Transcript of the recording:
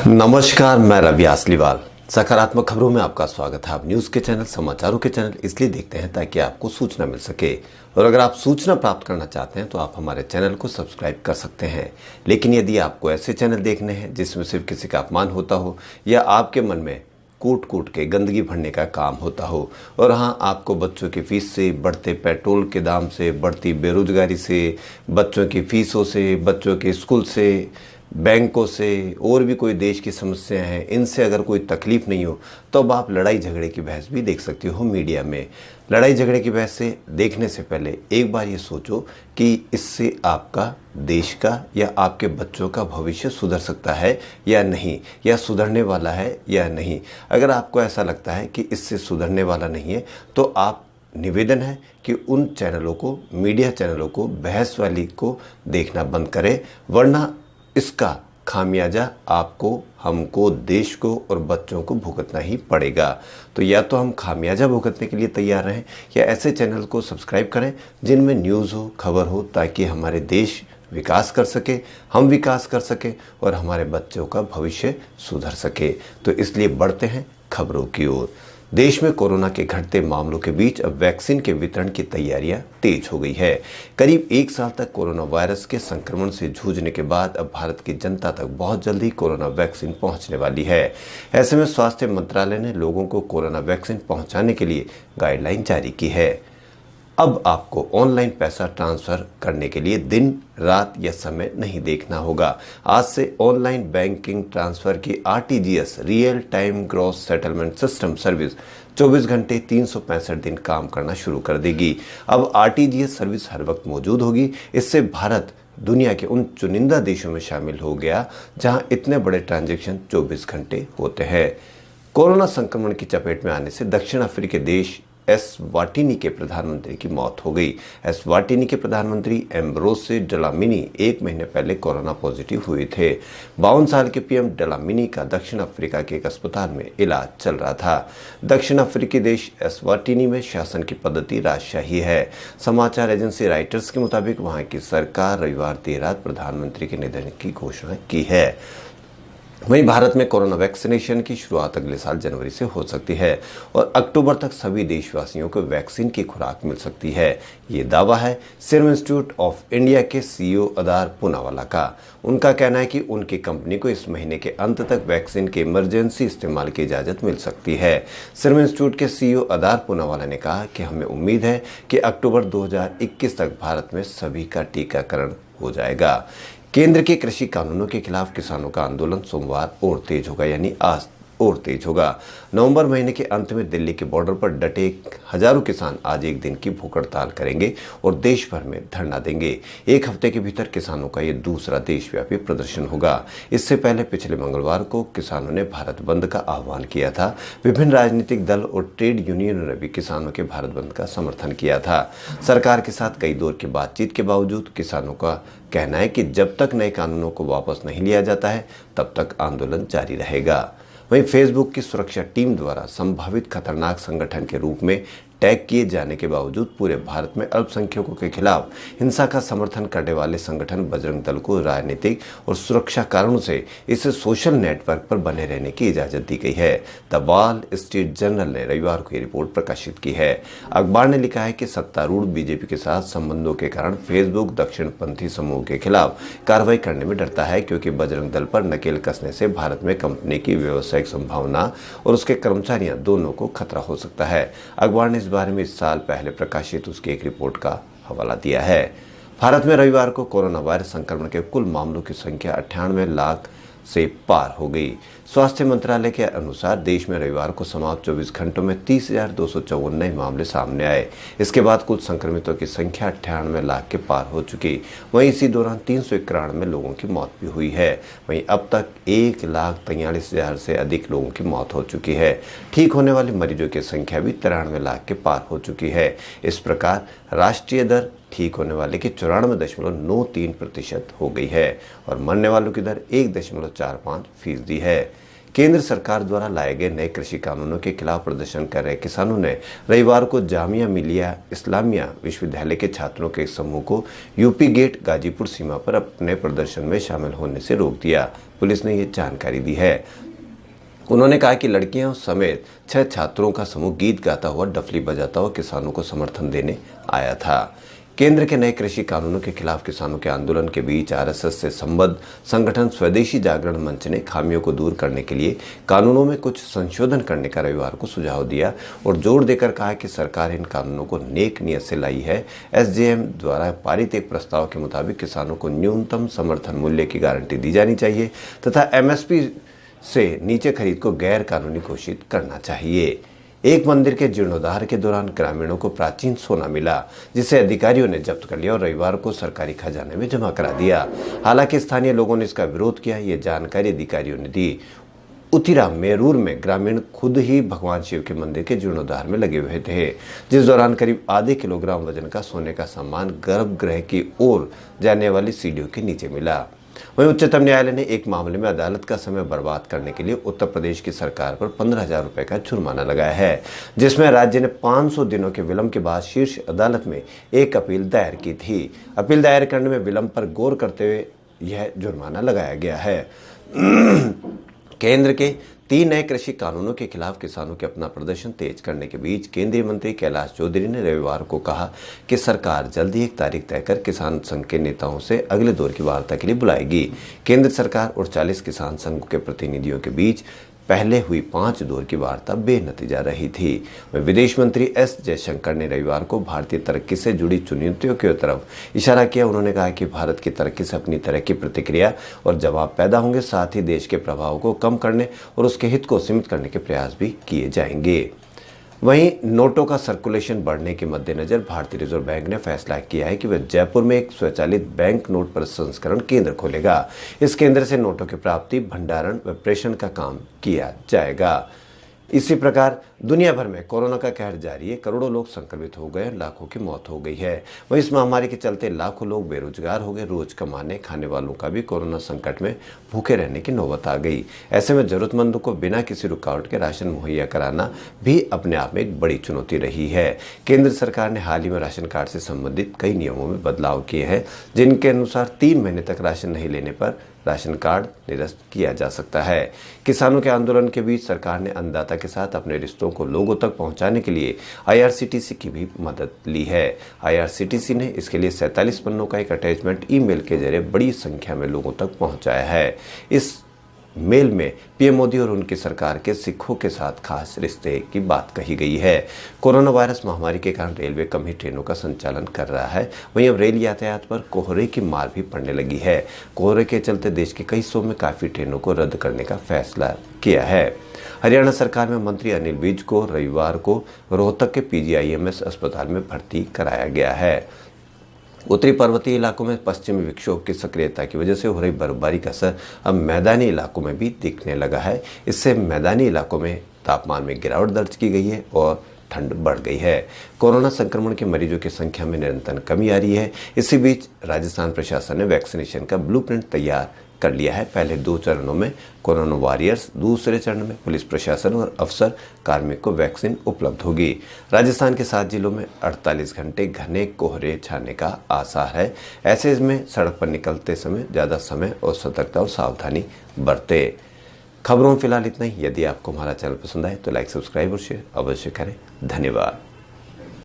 नमस्कार, मैं रवि आसलीवाल। सकारात्मक खबरों में आपका स्वागत है। आप न्यूज़ के चैनल, समाचारों के चैनल इसलिए देखते हैं ताकि आपको सूचना मिल सके। और अगर आप सूचना प्राप्त करना चाहते हैं तो आप हमारे चैनल को सब्सक्राइब कर सकते हैं। लेकिन यदि आपको ऐसे चैनल देखने हैं जिसमें सिर्फ किसी का अपमान होता हो या आपके मन में कूट कूट के गंदगी भरने का काम होता हो, और हाँ, आपको बच्चों की फीस से, बढ़ते पेट्रोल के दाम से, बढ़ती बेरोजगारी से, बच्चों की फीसों से, बच्चों के स्कूल से, बैंकों से और भी कोई देश की समस्या है, इनसे अगर कोई तकलीफ नहीं हो तो अब आप लड़ाई झगड़े की बहस भी देख सकते हो मीडिया में। लड़ाई झगड़े की बहस से देखने से पहले एक बार ये सोचो कि इससे आपका, देश का या आपके बच्चों का भविष्य सुधर सकता है या नहीं, या सुधरने वाला है या नहीं। अगर आपको ऐसा लगता है कि इससे सुधरने वाला नहीं है तो आप, निवेदन है कि उन चैनलों को, मीडिया चैनलों को, बहस वाली को देखना बंद करें, वरना इसका खामियाजा आपको, हमको, देश को और बच्चों को भुगतना ही पड़ेगा। तो या तो हम खामियाजा भुगतने के लिए तैयार रहें या ऐसे चैनल को सब्सक्राइब करें जिनमें न्यूज़ हो, खबर हो, ताकि हमारे देश विकास कर सके, हम विकास कर सके और हमारे बच्चों का भविष्य सुधर सके। तो इसलिए बढ़ते हैं खबरों की ओर। देश में कोरोना के घटते मामलों के बीच अब वैक्सीन के वितरण की तैयारियां तेज हो गई है। करीब एक साल तक कोरोना वायरस के संक्रमण से जूझने के बाद अब भारत की जनता तक बहुत जल्दी कोरोना वैक्सीन पहुंचने वाली है। ऐसे में स्वास्थ्य मंत्रालय ने लोगों को कोरोना वैक्सीन पहुंचाने के लिए गाइडलाइन जारी की है। अब आपको ऑनलाइन पैसा ट्रांसफर करने के लिए दिन, रात या समय नहीं देखना होगा। आज से ऑनलाइन बैंकिंग ट्रांसफर की RTGS, real time gross settlement system service 24 घंटे 365 दिन काम करना शुरू कर देगी। अब आरटीजीएस सर्विस हर वक्त मौजूद होगी। इससे भारत दुनिया के उन चुनिंदा देशों में शामिल हो गया जहां इतने बड़े ट्रांजैक्शन 24 घंटे होते हैं। कोरोना संक्रमण की चपेट में आने से दक्षिण अफ्रीकी देश एस्वाटिनी के प्रधानमंत्री की मौत हो गई। एस्वाटिनी के प्रधानमंत्री एम्ब्रोसे ड्लामिनी 1 महीने पहले कोरोना पॉजिटिव हुए थे। 52 साल के पीएम ड्लामिनी का दक्षिण अफ्रीका के एक अस्पताल में इलाज चल रहा था। दक्षिण अफ्रीकी देश एस्वाटिनी में शासन की पद्धति राजशाही है। समाचार एजेंसी राइटर्स के मुताबिक वहां की सरकार रविवार देर रात प्रधानमंत्री के निधन की घोषणा की है। वहीं भारत में कोरोना वैक्सीनेशन की शुरुआत अगले साल जनवरी से हो सकती है और अक्टूबर तक सभी देशवासियों को वैक्सीन की खुराक मिल सकती है। ये दावा है सीरम इंस्टीट्यूट ऑफ इंडिया के सीईओ अदार पूनावाला का। उनका कहना है कि उनकी कंपनी को इस महीने के अंत तक वैक्सीन के इमरजेंसी इस्तेमाल की इजाज़त मिल सकती है। सीरम इंस्टीट्यूट के सीईओ अदार पूनावाला ने कहा कि हमें उम्मीद है कि अक्टूबर 2021 तक भारत में सभी का टीकाकरण हो जाएगा। केंद्र के कृषि कानूनों के खिलाफ किसानों का आंदोलन सोमवार और तेज होगा, यानी आज और तेज होगा। नवंबर महीने के अंत में दिल्ली के बॉर्डर पर डटे हजारों किसान आज एक दिन की भूख हड़ताल करेंगे और देश भर में धरना देंगे। एक हफ्ते के भीतर किसानों का ये दूसरा देशव्यापी प्रदर्शन होगा। इससे पहले पिछले मंगलवार को किसानों ने भारत बंद का आह्वान किया था। विभिन्न राजनीतिक दल और ट्रेड यूनियनों ने भी किसानों के भारत बंद का समर्थन किया था। सरकार के साथ कई दौर की बातचीत के बावजूद किसानों का कहना है कि जब तक नए कानूनों को वापस नहीं लिया जाता है तब तक आंदोलन जारी रहेगा। वहीं फेसबुक की सुरक्षा टीम द्वारा संभावित खतरनाक संगठन के रूप में टैग किए जाने के बावजूद पूरे भारत में अल्पसंख्यकों के खिलाफ हिंसा का समर्थन करने वाले संगठन बजरंग दल को राजनीतिक और सुरक्षा कारणों से इस सोशल नेटवर्क पर बने रहने की इजाज़त दी गई है। द वॉल स्ट्रीट जर्नल ने रविवार को ये रिपोर्ट प्रकाशित की है। अखबार ने लिखा है कि सत्तारूढ़ बीजेपी के साथ संबंधों के कारण फेसबुक दक्षिणपंथी समूह के खिलाफ कार्रवाई करने में डरता है, क्योंकि बजरंग दल पर नकेल कसने से भारत में कंपनी की व्यावसायिक संभावना और उसके कर्मचारियों दोनों को खतरा हो सकता है। अखबार ने इस बारे में इस साल पहले प्रकाशित उसकी एक रिपोर्ट का हवाला दिया है। भारत में रविवार को कोरोना वायरस संक्रमण के कुल मामलों की संख्या 98 लाख से पार हो गई। स्वास्थ्य मंत्रालय के अनुसार देश में रविवार को समाप्त 24 घंटों में 30,254 नए मामले सामने आए। इसके बाद कुल संक्रमितों की संख्या 98 लाख के पार हो चुकी। वहीं इसी दौरान 391 लोगों की मौत भी हुई है। वहीं अब तक 1,43,000 से अधिक लोगों की मौत हो चुकी है। ठीक होने वाले मरीजों की संख्या भी 93 लाख के पार हो चुकी है। इस प्रकार राष्ट्रीय दर ठीक होने वाले की 94.93% हो गई है और मरने वालों की दर 1.45% है। केंद्र सरकार द्वारा लाए गए नए कृषि कानूनों के खिलाफ प्रदर्शन कर रहे किसानों ने रविवार को जामिया मिलिया इस्लामिया विश्वविद्यालय के छात्रों के एक समूह को यूपी गेट गाजीपुर सीमा पर अपने प्रदर्शन में शामिल होने से रोक दिया। पुलिस ने ये जानकारी दी है। उन्होंने कहा कि लड़कियों समेत 6 छात्रों का समूह गीत गाता हुआ डफली बजाता हुआ किसानों को समर्थन देने आया था। केंद्र के नए कृषि कानूनों के खिलाफ किसानों के आंदोलन के बीच आरएसएस से संबद्ध संगठन स्वदेशी जागरण मंच ने खामियों को दूर करने के लिए कानूनों में कुछ संशोधन करने का रविवार को सुझाव दिया और जोर देकर कहा कि सरकार इन कानूनों को नेक नियत से लाई है। एसजेएम द्वारा पारित एक प्रस्ताव के मुताबिक किसानों को न्यूनतम समर्थन मूल्य की गारंटी दी जानी चाहिए तथा एमएसपी से नीचे खरीद को गैर कानूनी घोषित करना चाहिए। एक मंदिर के जीर्णोद्धार के दौरान ग्रामीणों को प्राचीन सोना मिला, जिसे अधिकारियों ने जब्त कर लिया और रविवार को सरकारी खजाने में जमा करा दिया। हालांकि स्थानीय लोगों ने इसका विरोध किया। ये जानकारी अधिकारियों ने दी। उतिरा मेरूर में ग्रामीण खुद ही भगवान शिव के मंदिर के जीर्णोद्धार में लगे हुए थे, जिस दौरान करीब आधे किलोग्राम वजन का सोने का सामान गर्भगृह की ओर जाने वाली सीढ़ियों के नीचे मिला। वहीं उच्चतम न्यायालय ने एक मामले में अदालत का समय बर्बाद करने के लिए उत्तर प्रदेश की सरकार पर 15,000 रुपए का जुर्माना लगाया है, जिसमें राज्य ने 500 दिनों के विलंब के बाद शीर्ष अदालत में एक अपील दायर की थी। अपील दायर करने में विलंब पर गौर करते हुए यह जुर्माना लगाया गया है। केंद्र के 3 नए कृषि कानूनों के खिलाफ किसानों के अपना प्रदर्शन तेज करने के बीच केंद्रीय मंत्री कैलाश चौधरी ने रविवार को कहा कि सरकार जल्द ही एक तारीख तय कर किसान संघ के नेताओं से अगले दौर की वार्ता के लिए बुलाएगी। केंद्र सरकार और 40 किसान संघ के प्रतिनिधियों के बीच पहले हुई 5 दौर की वार्ता बेनतीजा रही थी। विदेश मंत्री एस जयशंकर ने रविवार को भारतीय तरक्की से जुड़ी चुनौतियों की तरफ इशारा किया। उन्होंने कहा कि भारत की तरक्की से अपनी तरह की प्रतिक्रिया और जवाब पैदा होंगे, साथ ही देश के प्रभाव को कम करने और उसके हित को सीमित करने के प्रयास भी किए जाएंगे। वहीं नोटों का सर्कुलेशन बढ़ने के मद्देनजर भारतीय रिजर्व बैंक ने फैसला किया है कि वह जयपुर में एक स्वचालित बैंक नोट प्रसंस्करण केंद्र खोलेगा। इस केंद्र से नोटों की प्राप्ति, भंडारण व प्रेषण का काम किया जाएगा। इसी प्रकार दुनिया भर में कोरोना का कहर जारी है। करोड़ों लोग संक्रमित हो गए, लाखों की मौत हो गई है। वहीं इस महामारी के चलते लाखों लोग बेरोजगार हो गए। रोज कमाने खाने वालों का भी कोरोना संकट में भूखे रहने की नौबत आ गई। ऐसे में जरूरतमंदों को बिना किसी रुकावट के राशन मुहैया कराना भी अपने आप में एक बड़ी चुनौती रही है। केंद्र सरकार ने हाल ही में राशन कार्ड से संबंधित कई नियमों में बदलाव किए हैं, जिनके अनुसार 3 महीने तक राशन नहीं लेने पर राशन कार्ड निरस्त किया जा सकता है। किसानों के आंदोलन के बीच सरकार ने अन्नदाता के साथ अपने रिश्तों को लोगों तक पहुंचाने के लिए आईआरसीटीसी की भी मदद ली है। आईआरसीटीसी ने इसके लिए 47 पन्नों का एक अटैचमेंट ईमेल के जरिए बड़ी संख्या में लोगों तक पहुंचाया है। इस मेल में पीएम मोदी और उनकी सरकार के सिखों के साथ खास रिश्ते की बात कही गई है। कोरोना वायरस महामारी के कारण रेलवे कम ही ट्रेनों का संचालन कर रहा है। वहीं अब रेल यातायात पर कोहरे की मार भी पड़ने लगी है। कोहरे के चलते देश के कई हिस्सों में काफ़ी ट्रेनों को रद्द करने का फैसला किया है। हरियाणा सरकार में मंत्री अनिल विज को रविवार को रोहतक के पीजीआईएमएस अस्पताल में भर्ती कराया गया है। उत्तरी पर्वतीय इलाकों में पश्चिमी विक्षोभ की सक्रियता की वजह से हो रही बर्फबारी का असर अब मैदानी इलाकों में भी दिखने लगा है। इससे मैदानी इलाकों में तापमान में गिरावट दर्ज की गई है और ठंड बढ़ गई है। कोरोना संक्रमण के मरीजों की संख्या में निरंतर कमी आ रही है। इसी बीच राजस्थान प्रशासन ने वैक्सीनेशन का ब्लूप्रिंट तैयार कर लिया है। पहले 2 चरणों में कोरोना वॉरियर्स, दूसरे चरण में पुलिस प्रशासन और अफसर कार्मिक को वैक्सीन उपलब्ध होगी। राजस्थान के 7 जिलों में 48 घंटे घने कोहरे छाने का आसार है। ऐसे में सड़क पर निकलते समय ज़्यादा समय और सतर्कता और सावधानी बरतें। खबरों में फिलहाल इतना ही। यदि आपको हमारा चैनल पसंद आए तो लाइक, सब्सक्राइब और शेयर अवश्य करें। धन्यवाद।